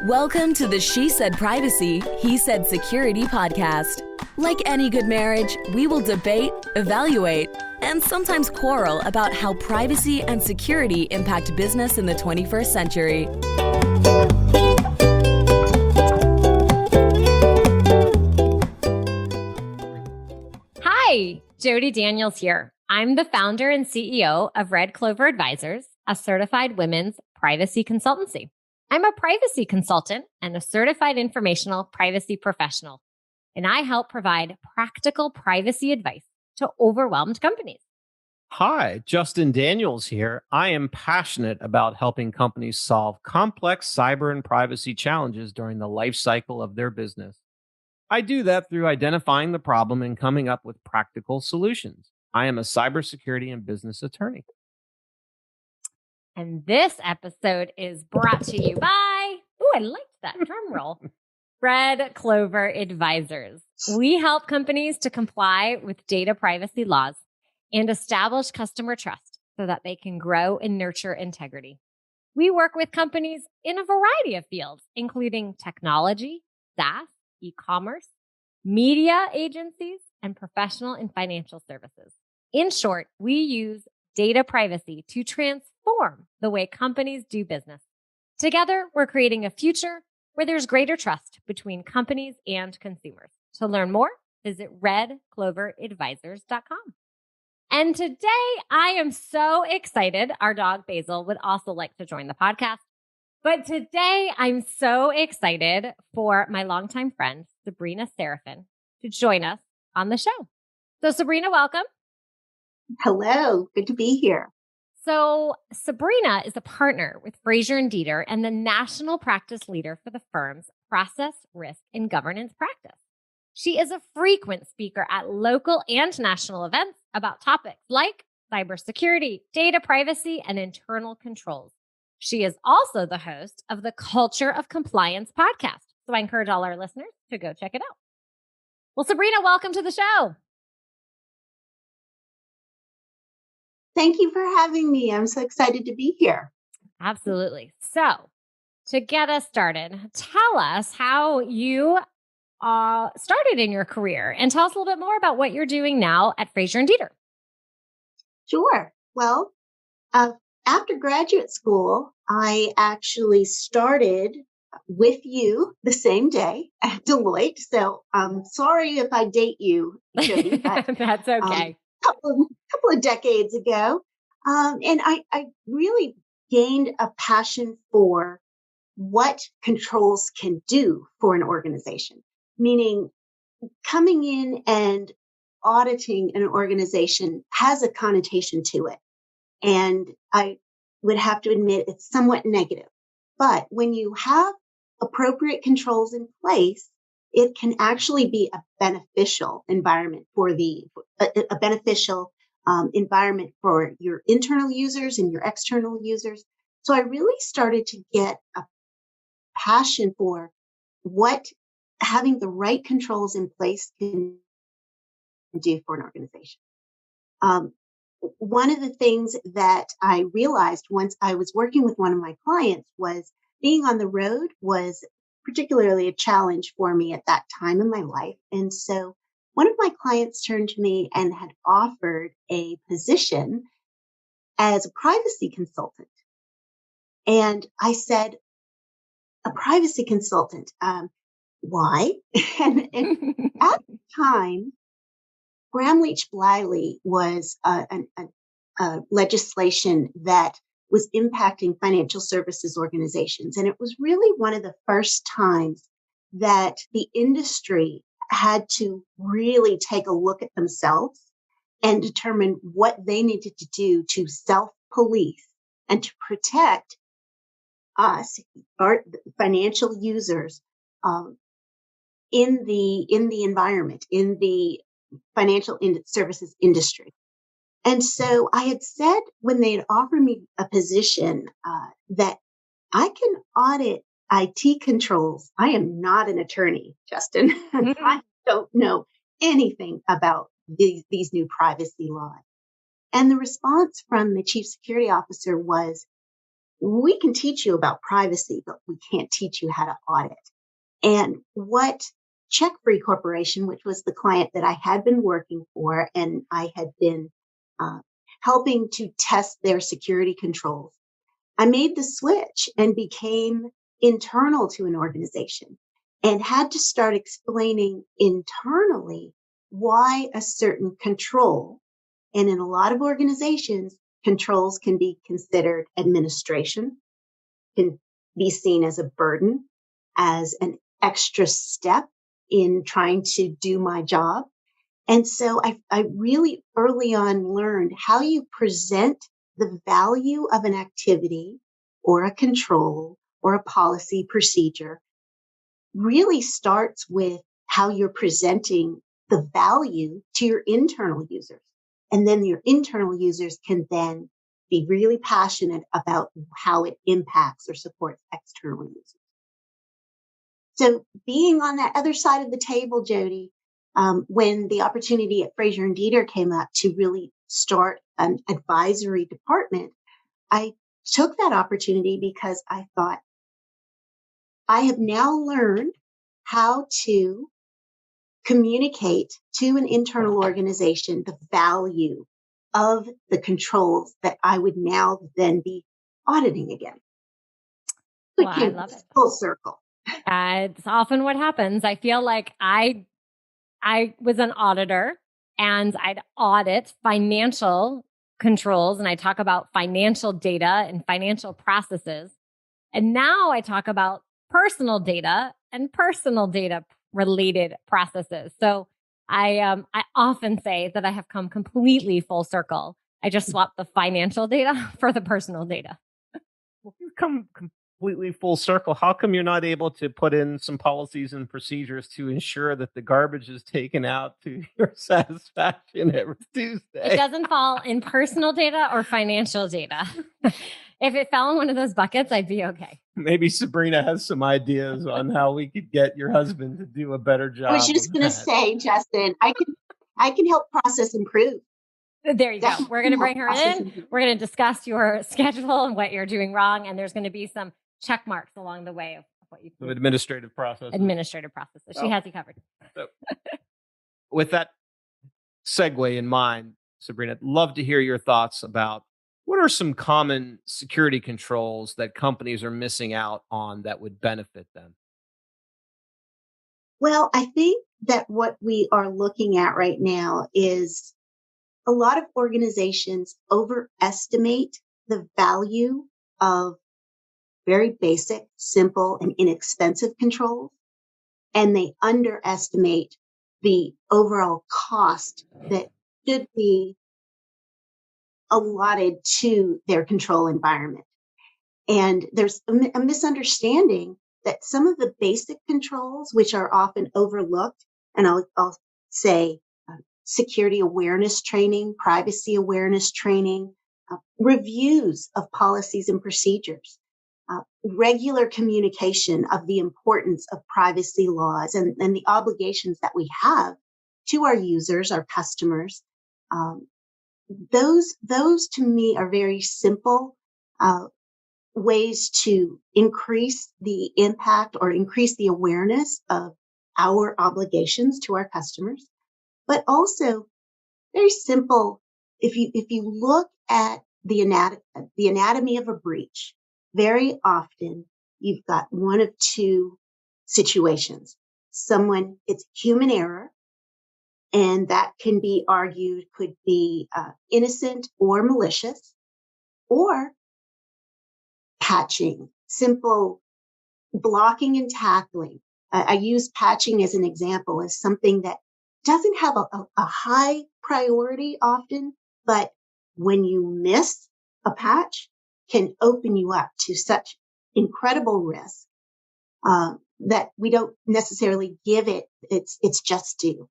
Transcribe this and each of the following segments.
Welcome to the She Said Privacy, He Said Security podcast. Like any good marriage, we will debate, evaluate, and sometimes quarrel about how privacy and security impact business in the 21st century. Hi, Jody Daniels here. I'm the founder and CEO of Clover Advisors, a certified women's privacy consultancy. I'm a privacy consultant and a certified informational privacy professional, and I help provide practical privacy advice to overwhelmed companies. Hi, Justin Daniels here. I am passionate about helping companies solve complex cyber and privacy challenges during the life cycle of their business. I do that through identifying the problem and coming up with practical solutions. I am a cybersecurity and business attorney. And this episode is brought to you by, I liked that drum roll, Clover Advisors. We help companies to comply with data privacy laws and establish customer trust so that they can grow and nurture integrity. We work with companies in a variety of fields, including technology, SaaS, e-commerce, media agencies, and professional and financial services. In short, we use data privacy to transform the way companies do business. Together, we're creating a future where there's greater trust between companies and consumers. To learn more, visit redcloveradvisors.com. And today, I am so excited. Our dog Basil would also like to join the podcast. But today, I'm so excited for my longtime friend, Sabrina Serafin, to join us on the show. So Sabrina, welcome. Hello, good to be here. So Sabrina is a partner with Frazier Deeter and the national practice leader for the firm's process, risk, and governance practice. She is a frequent speaker at local and national events about topics like cybersecurity, data privacy, and internal controls. She is also the host of the Culture of Compliance podcast. So I encourage all our listeners to go check it out. Well, Sabrina, welcome to the show. Thank you for having me. I'm so excited to be here. Absolutely. So to get us started, tell us how you started in your career and tell us a little bit more about what you're doing now at Frazier Deeter. Sure. Well, after graduate school, I actually started with you the same day at Deloitte. So I'm sorry if I date you, Jody, but, that's okay. couple of decades ago. And I really gained a passion for what controls can do for an organization, meaning coming in and auditing an organization has a connotation to it. And I would have to admit it's somewhat negative. But when you have appropriate controls in place, it can actually be a beneficial environment for a beneficial environment for your internal users and your external users. So I really started to get a passion for what having the right controls in place can do for an organization. One of the things that I realized once I was working with one of my clients was being on the road was particularly a challenge for me at that time in my life. And so one of my clients turned to me and had offered a position as a privacy consultant. And I said, a privacy consultant, why? and at the time, Gramm-Leach-Bliley was a legislation that was impacting financial services organizations. And it was really one of the first times that the industry had to really take a look at themselves and determine what they needed to do to self-police and to protect us, our financial users, in the environment, in the financial services industry. And so I had said when they had offered me a position that I can audit IT controls. I am not an attorney, Justin. I don't know anything about these new privacy laws. And the response from the chief security officer was, we can teach you about privacy, but we can't teach you how to audit. And what Check Free Corporation, which was the client that I had been working for, and I had been uh, helping to test their security controls, I made the switch and became internal to an organization and had to start explaining internally why a certain control, and in a lot of organizations, controls can be considered administration, can be seen as a burden, as an extra step in trying to do my job. And so I really early on learned how you present the value of an activity or a control or a policy procedure really starts with how you're presenting the value to your internal users. And then your internal users can then be really passionate about how it impacts or supports external users. So being on that other side of the table, Jody, when the opportunity at Frazier Deeter came up to really start an advisory department, I took that opportunity because I thought, I have now learned how to communicate to an internal organization the value of the controls that I would now then be auditing again. Well, I love it. Full circle. It's often what happens. I feel like I was an auditor and I'd audit financial controls and I talk about financial data and financial processes. And now I talk about personal data and personal data related processes. So I often say that I have come completely full circle. I just swapped the financial data for the personal data. Well, if you've come completely full circle, how come you're not able to put in some policies and procedures to ensure that the garbage is taken out to your satisfaction every Tuesday? It doesn't fall in personal data or financial data. If it fell in one of those buckets, I'd be okay. Maybe Sabrina has some ideas on how we could get your husband to do a better job. I was just going to say, Justin, I can help process improve. There you go. We're going to bring her in. We're going to discuss your schedule and what you're doing wrong. And there's going to be some check marks along the way of what you do. Administrative processes. Administrative processes. She has you covered. So, with that segue in mind, Sabrina, I'd love to hear your thoughts about what are some common security controls that companies are missing out on that would benefit them? Well, I think that what we are looking at right now is a lot of organizations overestimate the value of very basic, simple, and inexpensive controls, and they underestimate the overall cost that should be allotted to their control environment. And there's a misunderstanding that some of the basic controls, which are often overlooked, and I'll say security awareness training, privacy awareness training, reviews of policies and procedures, regular communication of the importance of privacy laws and the obligations that we have to our users, our customers. Those to me are very simple ways to increase the impact or increase the awareness of our obligations to our customers, but also very simple. If you look at the anatomy of a breach, very often you've got one of two situations. It's human error, and that can be argued could be innocent or malicious, or patching, simple blocking and tackling. I use patching as an example as something that doesn't have a high priority often, but when you miss a patch can open you up to such incredible risk that we don't necessarily give it its just due.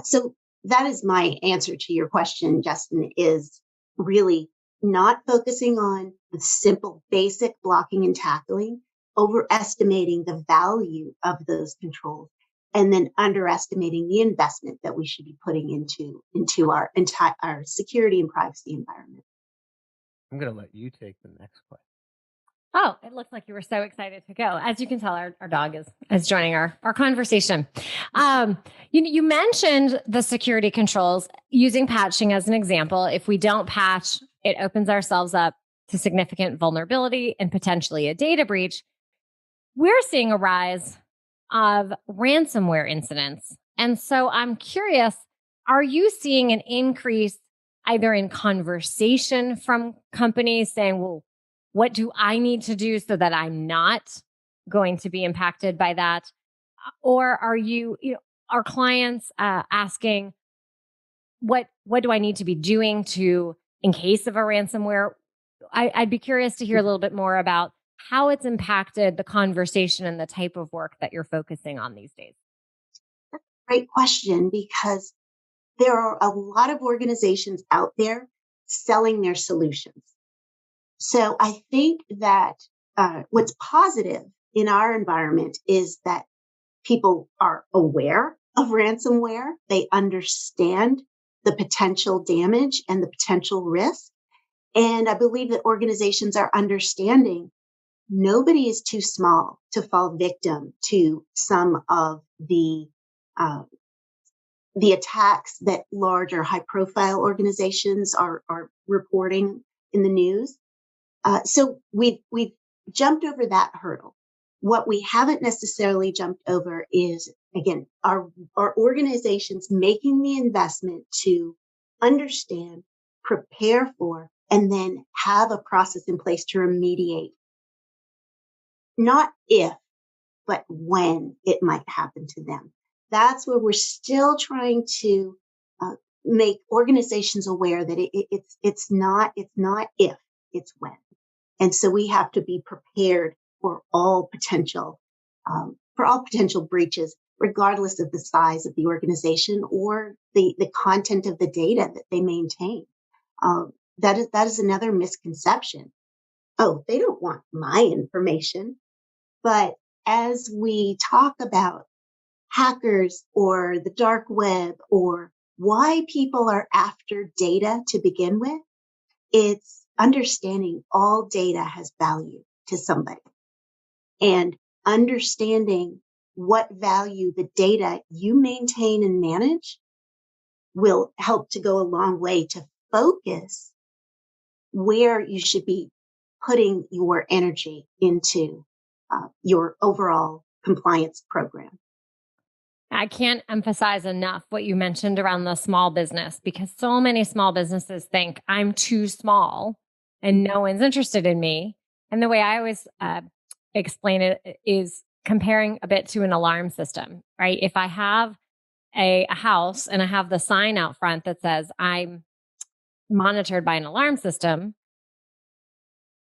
So that is my answer to your question, Justin, is really not focusing on the simple, basic blocking and tackling, overestimating the value of those controls, and then underestimating the investment that we should be putting into our entire security and privacy environment. I'm going to let you take the next question. Oh, it looks like you were so excited to go. As you can tell, our dog is joining our conversation. You mentioned the security controls, using patching as an example. If we don't patch, it opens ourselves up to significant vulnerability and potentially a data breach. We're seeing a rise of ransomware incidents. And so I'm curious, are you seeing an increase either in conversation from companies saying, well, what do I need to do so that I'm not going to be impacted by that? Or are clients asking, what do I need to be doing in case of a ransomware? I'd be curious to hear a little bit more about how it's impacted the conversation and the type of work that you're focusing on these days. Great question, because there are a lot of organizations out there selling their solutions. So I think that what's positive in our environment is that people are aware of ransomware. They understand the potential damage and the potential risk. And I believe that organizations are understanding nobody is too small to fall victim to some of the attacks that large or high profile organizations are reporting in the news. So we've jumped over that hurdle. What we haven't necessarily jumped over is, again, our organizations making the investment to understand, prepare for, and then have a process in place to remediate. Not if, but when it might happen to them. That's where we're still trying to make organizations aware that it's not if, it's when. And so we have to be prepared for all potential breaches, regardless of the size of the organization or the content of the data that they maintain. That is another misconception. Oh, they don't want my information. But as we talk about hackers or the dark web or why people are after data to begin with, it's understanding all data has value to somebody, and understanding what value the data you maintain and manage will help to go a long way to focus where you should be putting your energy into your overall compliance program. I can't emphasize enough what you mentioned around the small business, because so many small businesses think I'm too small and no one's interested in me. And the way I always explain it is comparing a bit to an alarm system, right? If I have a house and I have the sign out front that says I'm monitored by an alarm system,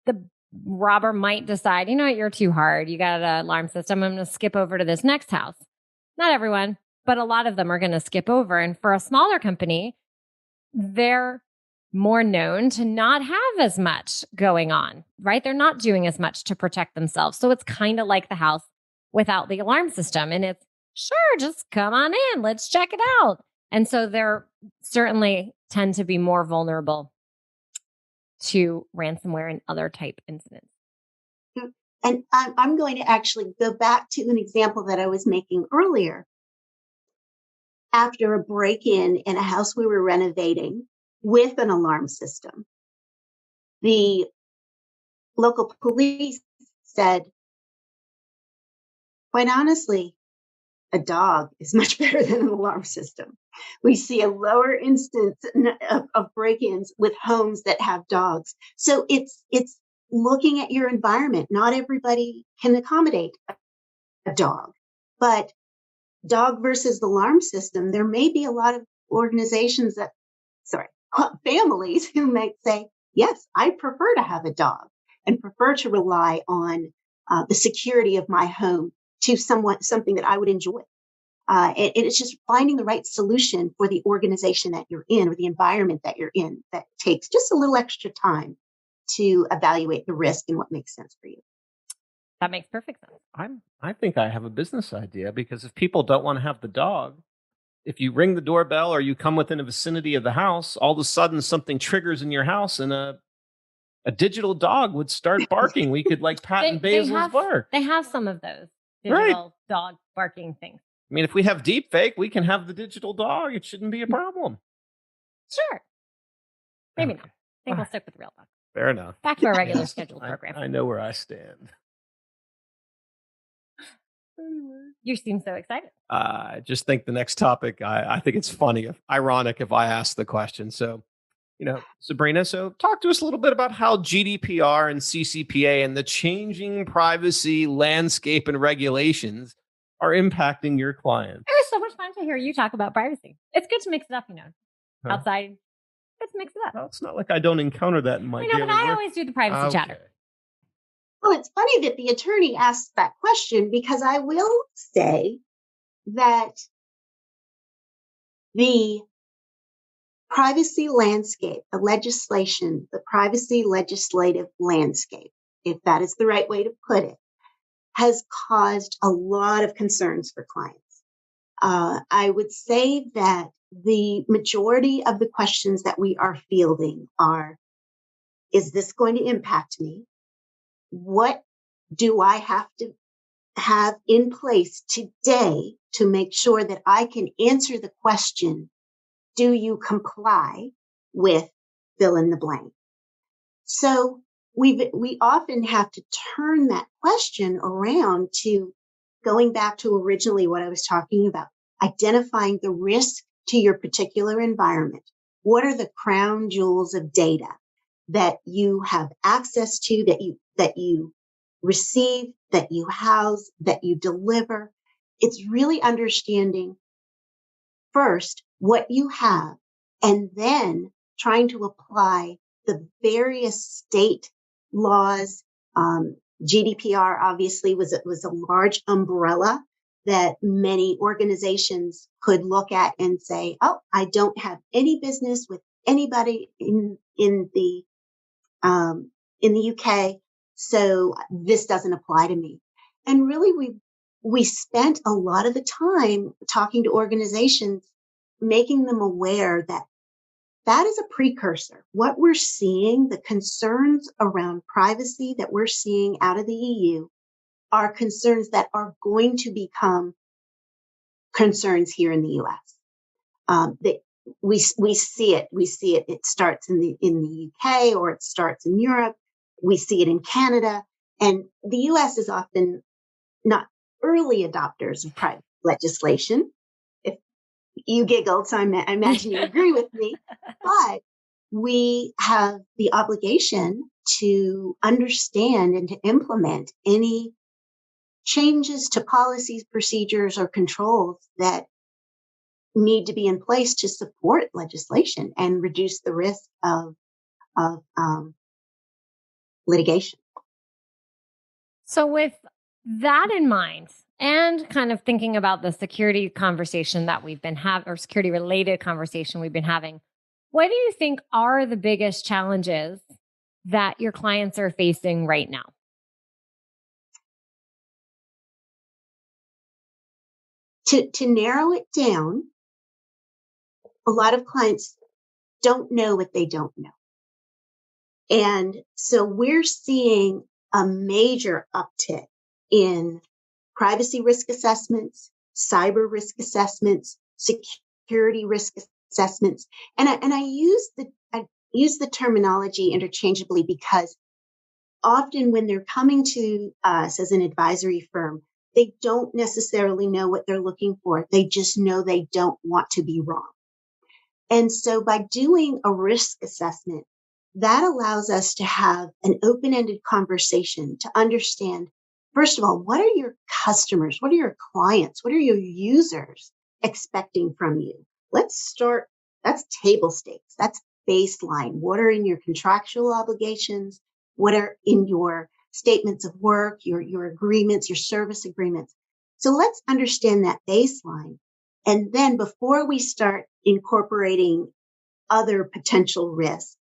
the robber might decide, you know what, you're too hard. You got an alarm system. I'm going to skip over to this next house. Not everyone, but a lot of them are going to skip over. And for a smaller company, they're more known to not have as much going on, right? They're not doing as much to protect themselves. So it's kind of like the house without the alarm system. And it's, sure, just come on in. Let's check it out. And so they're certainly tend to be more vulnerable to ransomware and other type incidents. And I'm going to actually go back to an example that I was making earlier. After a break-in in a house we were renovating with an alarm system, the local police said, quite honestly, a dog is much better than an alarm system. We see a lower instance of break-ins with homes that have dogs. So it's looking at your environment. Not everybody can accommodate a dog, but dog versus alarm system, there may be a lot of families who might say, yes, I prefer to have a dog and prefer to rely on the security of my home to something that I would enjoy. And it's just finding the right solution for the organization that you're in or the environment that you're in that takes just a little extra time to evaluate the risk and what makes sense for you. That makes perfect sense. I think I have a business idea, because if people don't want to have the dog, if you ring the doorbell or you come within a vicinity of the house, all of a sudden something triggers in your house and a A digital dog would start barking. We could like patent Basil's bark. They have some of those Right. digital dog barking things. I mean, if we have deep fake, we can have the digital dog. It shouldn't be a problem. Sure. Maybe Okay. not. I think we'll stick with real dogs. Fair enough. Back to our regular scheduled program. I know where I stand. You seem so excited. I just think the next topic, I think it's funny, ironic if I ask the question. So, Sabrina, so talk to us a little bit about how GDPR and CCPA and the changing privacy landscape and regulations are impacting your clients. It was so much fun to hear you talk about privacy. It's good to mix it up, Huh? outside. Let's mix it up. Well, it's not like I don't encounter that in my daily But I work. always do the privacy chatter. Well, it's funny that the attorney asked that question, because I will say that the privacy landscape, the legislation, the privacy legislative landscape, if that is the right way to put it, has caused a lot of concerns for clients. I would say that the majority of the questions that we are fielding are, is this going to impact me? What do I have to have in place today to make sure that I can answer the question, do you comply with fill in the blank? So we often have to turn that question around to going back to originally what I was talking about, identifying the risk to your particular environment. What are the crown jewels of data that you have access to, that you receive, that you house, that you deliver? It's really understanding first what you have, and then trying to apply the various state laws. GDPR obviously was a large umbrella that many organizations could look at and say, oh, I don't have any business with anybody in the UK, so this doesn't apply to me. And really, we spent a lot of the time talking to organizations, making them aware that that is a precursor. What we're seeing, the concerns around privacy that we're seeing out of the EU, are concerns that are going to become concerns here in the US. We see it. We see it. It starts in the UK, or it starts in Europe. We see it in Canada, and the US is often not early adopters of private legislation. If you giggled, so I imagine you agree with me. But we have the obligation to understand and to implement any changes to policies, procedures, or controls that need to be in place to support legislation and reduce the risk of litigation. So with that in mind, and kind of thinking about the security conversation that we've been having, or security related conversation we've been having, what do you think are the biggest challenges that your clients are facing right now? To narrow it down, a lot of clients don't know what they don't know. And so we're seeing a major uptick in privacy risk assessments, cyber risk assessments, security risk assessments. And I use the terminology interchangeably, because often when they're coming to us as an advisory firm, they don't necessarily know what they're looking for. They just know they don't want to be wrong. And so by doing a risk assessment, that allows us to have an open-ended conversation to understand, first of all, what are your customers? What are your clients? What are your users expecting from you? Let's start. That's table stakes. That's baseline. What are in your contractual obligations? What are in your statements of work, your agreements, your service agreements? So let's understand that baseline. And then before we start incorporating other potential risks,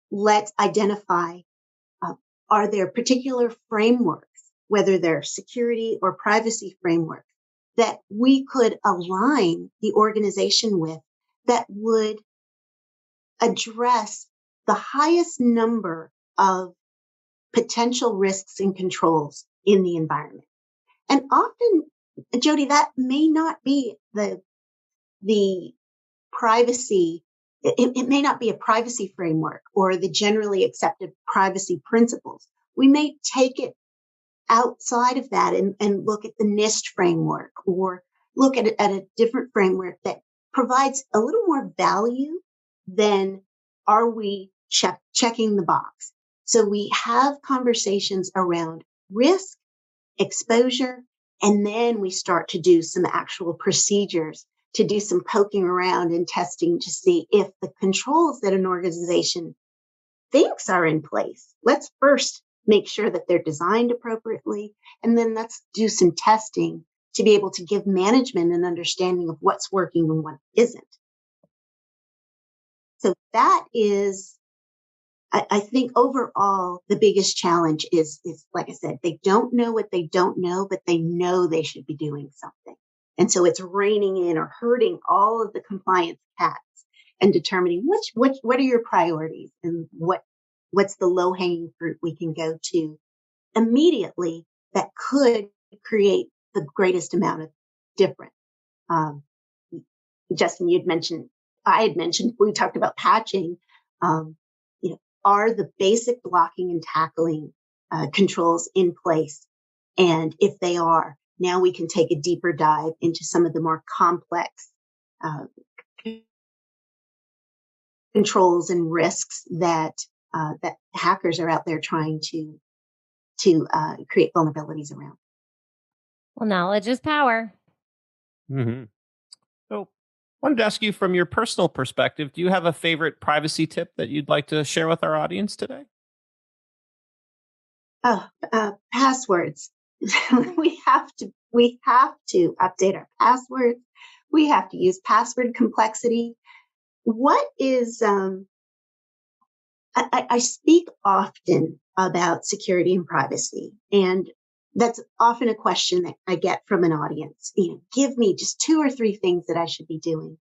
let's identify, are there particular frameworks, whether they're security or privacy frameworks, that we could align the organization with, that would address the highest number of potential risks and controls in the environment. And often, Jody, that may not be the privacy. It may not be a privacy framework or the generally accepted privacy principles. We may take it outside of that and look at the NIST framework or look at a different framework that provides a little more value than are we checking the box. So we have conversations around risk, exposure, and then we start to do some actual procedures, to do some poking around and testing to see if the controls that an organization thinks are in place. Let's first make sure that they're designed appropriately, and then let's do some testing to be able to give management an understanding of what's working and what isn't. So that is, I think overall, the biggest challenge is, like I said, they don't know what they don't know, but they know they should be doing something. And so it's reining in or herding all of the compliance cats and determining what are your priorities and what's the low hanging fruit we can go to immediately that could create the greatest amount of difference. Justin, I had mentioned, we talked about patching, are the basic blocking and tackling controls in place? And if they are, now we can take a deeper dive into some of the more complex controls and risks that hackers are out there trying to create vulnerabilities around. Well, knowledge is power. Mm-hmm. So, I wanted to ask you from your personal perspective, do you have a favorite privacy tip that you'd like to share with our audience today? Passwords. we have to update our passwords. We have to use password complexity. What is, I speak often about security and privacy, and that's often a question that I get from an audience. Give me just 2 or 3 things that I should be doing.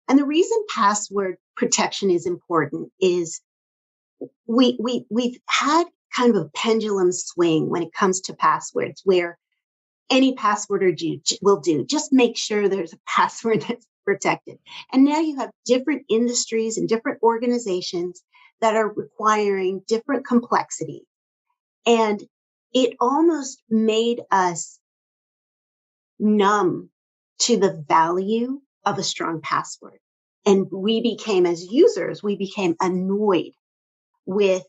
And the reason password protection is important is we've had kind of a pendulum swing when it comes to passwords, where any password will do. Just make sure there's a password that's protected. And now you have different industries and different organizations that are requiring different complexity. And it almost made us numb to the value of a strong password. And as users, we became annoyed with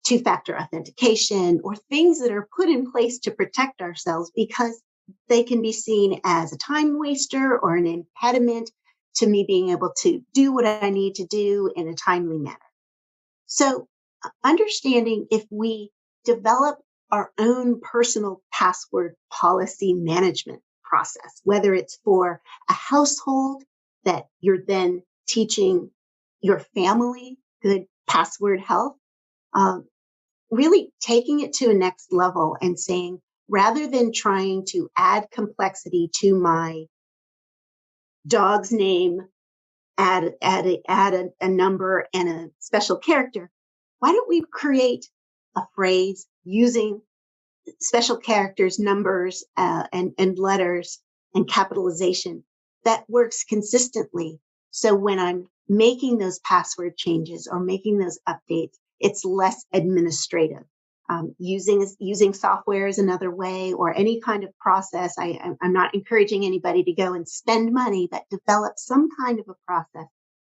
2-factor authentication or things that are put in place to protect ourselves because they can be seen as a time waster or an impediment to me being able to do what I need to do in a timely manner. So understanding if we develop our own personal password policy management process, whether it's for a household that you're then teaching your family good password health, really taking it to a next level and saying, rather than trying to add complexity to my dog's name, add a number and a special character, why don't we create a phrase using special characters, numbers, and letters and capitalization that works consistently? So when I'm making those password changes or making those updates, it's less administrative. Using software is another way, or any kind of process. I'm not encouraging anybody to go and spend money, but develop some kind of a process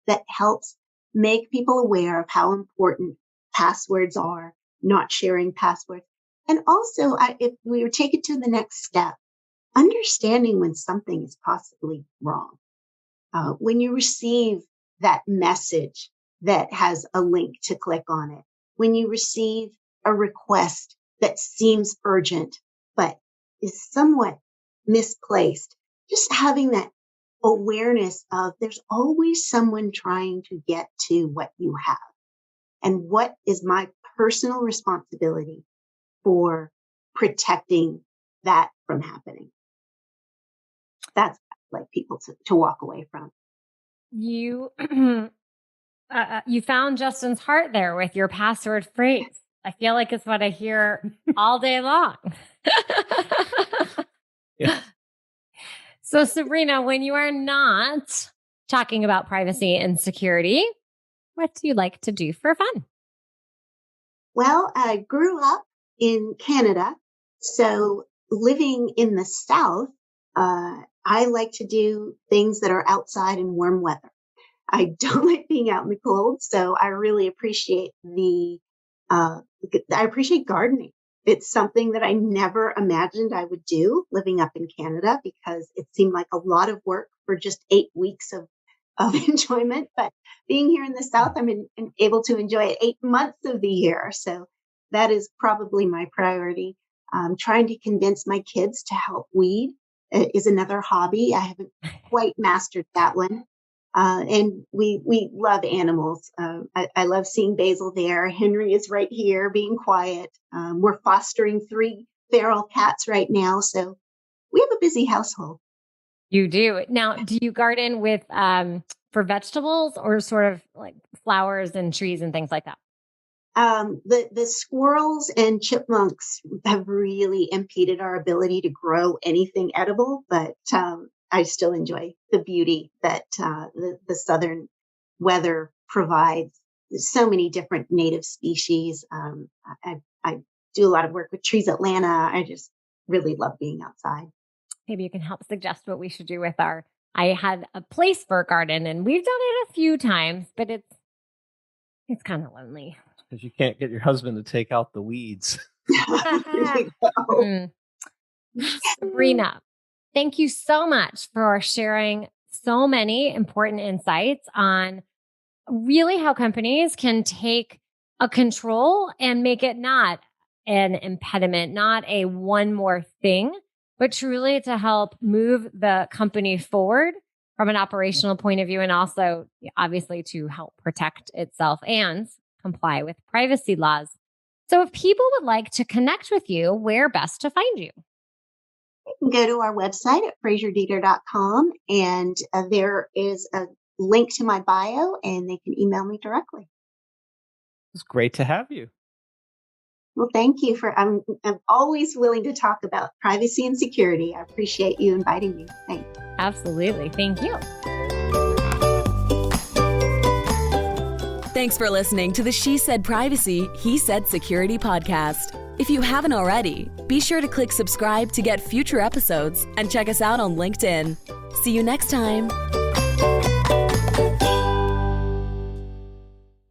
that helps make people aware of how important passwords are, not sharing passwords. And also, if we would take it to the next step, understanding when something is possibly wrong. When you receive that message that has a link to click on it, when you receive a request that seems urgent but is somewhat misplaced, just having that awareness of there's always someone trying to get to what you have, and what is my personal responsibility for protecting that from happening. That's what I'd like people to walk away from. You You found Justin's heart there with your password phrase. I feel like it's what I hear all day long. Yeah. So, Sabrina, when you are not talking about privacy and security, what do you like to do for fun? Well, I grew up in Canada, so living in the South, I like to do things that are outside in warm weather. I don't like being out in the cold, so I really appreciate I appreciate gardening. It's something that I never imagined I would do living up in Canada because it seemed like a lot of work for just 8 weeks of enjoyment. But being here in the South, I'm able to enjoy it 8 months of the year. So that is probably my priority. Trying to convince my kids to help weed is another hobby. I haven't quite mastered that one. And we love animals. I love seeing Basil there. Henry is right here being quiet. We're fostering 3 feral cats right now. So we have a busy household. You do. Now, do you garden with for vegetables or sort of like flowers and trees and things like that? The squirrels and chipmunks have really impeded our ability to grow anything edible, but I still enjoy the beauty that the southern weather provides. There's so many different native species. I do a lot of work with Trees Atlanta. I just really love being outside. Maybe you can help suggest what we should do with I had a place for a garden and we've done it a few times, but it's kind of lonely. Because you can't get your husband to take out the weeds. Sabrina, thank you so much for sharing so many important insights on really how companies can take a control and make it not an impediment, not a one more thing, but truly to help move the company forward from an operational point of view and also obviously to help protect itself and comply with privacy laws. So if people would like to connect with you, where best to find you? You can go to our website at frazierdeeter.com and there is a link to my bio and they can email me directly. It's great to have you. Well, thank you I'm always willing to talk about privacy and security. I appreciate you inviting me. Thanks. Absolutely. Thank you. Thanks for listening to the She Said Privacy, He Said Security podcast. If you haven't already, be sure to click subscribe to get future episodes and check us out on LinkedIn. See you next time.